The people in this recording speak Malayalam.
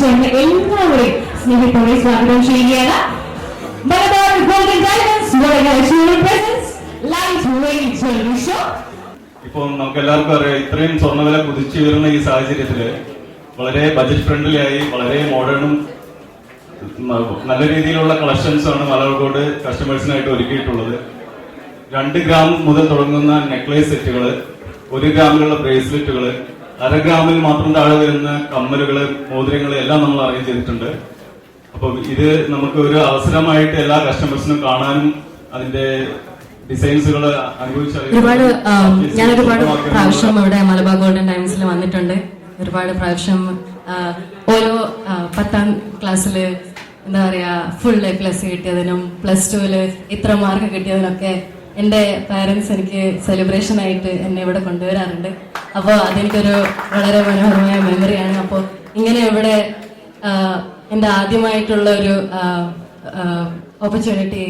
എത്തിച്ചേർന്ന് എല്ലാവരെയും സ്നേഹത്തോടെ സ്വാഗതം ചെയ്യുകയാണ്. Malabar golden diamonds light weight jewellery show. ഇപ്പോൾ നമുക്ക് എല്ലാവർക്കും അറിയാം, ഇത്രയും സ്വർണ്ണവില കുതിച്ചുയരുന്ന ഈ സാഹചര്യത്തില് വളരെ ബജറ്റ് ഫ്രണ്ട്ലി ആയി വളരെ മോഡേണും നല്ല രീതിയിലുള്ള കളക്ഷൻസ് ആണ് മലബാർ ഗോൾഡ് കസ്റ്റമേഴ്സിനായിട്ട് ഒരുക്കിയിട്ടുള്ളത്. 2 ഗ്രാം മുതൽ തുടങ്ങുന്ന നെക്ലേസ് സെറ്റുകൾ, 1 ഗ്രാമിലുള്ള ബ്രേസ്ലെറ്റുകൾ, 1/2 ഗ്രാമിൽ മാത്രം താഴെ വരുന്ന കമ്മലുകള്, മോതിരങ്ങള് എല്ലാം നമ്മൾ അറേഞ്ച് ചെയ്തിട്ടുണ്ട്. അപ്പൊ ഇത് നമുക്ക് ഒരു അവസരമായിട്ട് എല്ലാ കസ്റ്റമേഴ്സിനും കാണാനും അതിന്റെ ഡിസൈൻസുകൾ ഞാൻ ഒരുപാട് പ്രാവശ്യം ഇവിടെ മലബാർ ഗോൾഡൻ ഡയമണ്ട്സിൽ വന്നിട്ടുണ്ട്. ഒരുപാട് പ്രാവശ്യം ഓരോ 10ാം ക്ലാസ്സില് എന്താ പറയാ full A+ കിട്ടിയതിനും +2 ഇത്ര മാർക്ക് കിട്ടിയതിനൊക്കെ എന്റെ പാരന്റ്സ് എനിക്ക് സെലിബ്രേഷൻ ആയിട്ട് എന്നെ ഇവിടെ കൊണ്ടുവരാറുണ്ട്. അപ്പോൾ അതെനിക്കൊരു വളരെ മനോഹരമായ മെമ്മറിയാണ്. അപ്പോൾ ഇങ്ങനെ ഇവിടെ എന്റെ ആദ്യമായിട്ടുള്ള ഒരു ഓപ്പർച്യൂണിറ്റി